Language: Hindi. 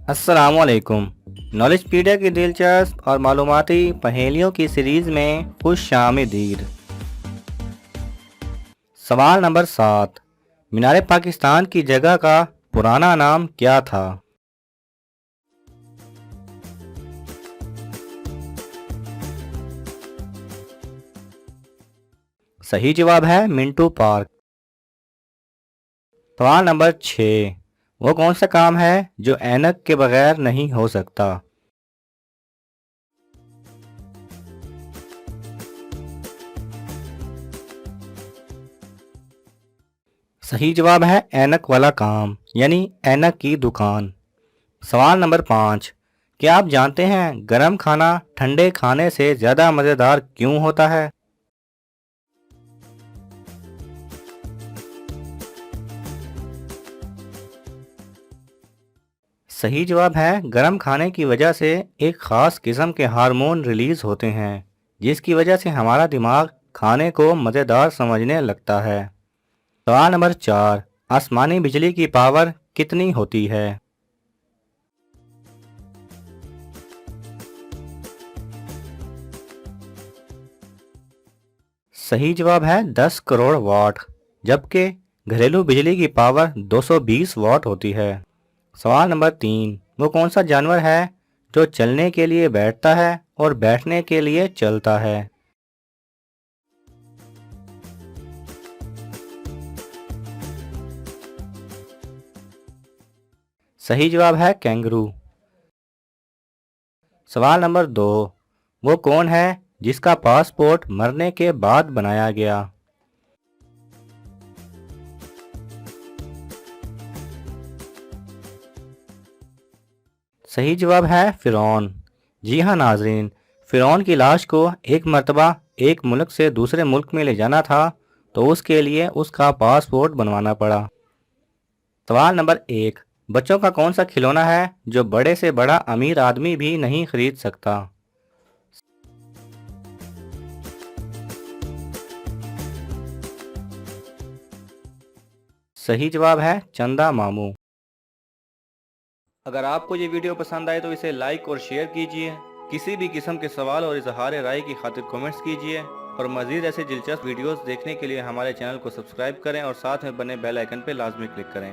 अस्सलामुअलैकुम। नॉलेजपीडिया की दिलचस्प और मालूमाती पहेलियों की सीरीज में खुशामदीद। सवाल नंबर 7। मीनार पाकिस्तान की जगह का पुराना नाम क्या था? सही जवाब है मिंटू पार्क। सवाल नंबर 6। वो कौन सा काम है जो ऐनक के बगैर नहीं हो सकता? सही जवाब है ऐनक वाला काम, यानी ऐनक की दुकान। सवाल नंबर 5। क्या आप जानते हैं गरम खाना ठंडे खाने से ज़्यादा मज़ेदार क्यों होता है? सही जवाब है गरम खाने की वजह से एक ख़ास किस्म के हार्मोन रिलीज होते हैं, जिसकी वजह से हमारा दिमाग खाने को मज़ेदार समझने लगता है। सवाल नंबर 4। आसमानी बिजली की पावर कितनी होती है? सही जवाब है 10 करोड़ वाट, जबकि घरेलू बिजली की पावर 220 वाट होती है। सवाल नंबर 3। वो कौन सा जानवर है जो चलने के लिए बैठता है और बैठने के लिए चलता है? सही जवाब है कैंगरू। सवाल नंबर 2। वो कौन है जिसका पासपोर्ट मरने के बाद बनाया गया? सही जवाब है फिरौन। जी हाँ नाजरीन, फिरौन की लाश को एक मर्तबा एक मुल्क से दूसरे मुल्क में ले जाना था, तो उसके लिए उसका पासपोर्ट बनवाना पड़ा। सवाल नंबर 1। बच्चों का कौन सा खिलौना है जो बड़े से बड़ा अमीर आदमी भी नहीं खरीद सकता? सही जवाब है चंदा मामू। अगर आपको ये वीडियो पसंद आए तो इसे लाइक और शेयर कीजिए। किसी भी किस्म के सवाल और इजहार राय की खातिर कमेंट्स कीजिए और मज़ीद ऐसे दिलचस्प वीडियोस देखने के लिए हमारे चैनल को सब्सक्राइब करें और साथ में बने बेल आइकन पर लाजमी क्लिक करें।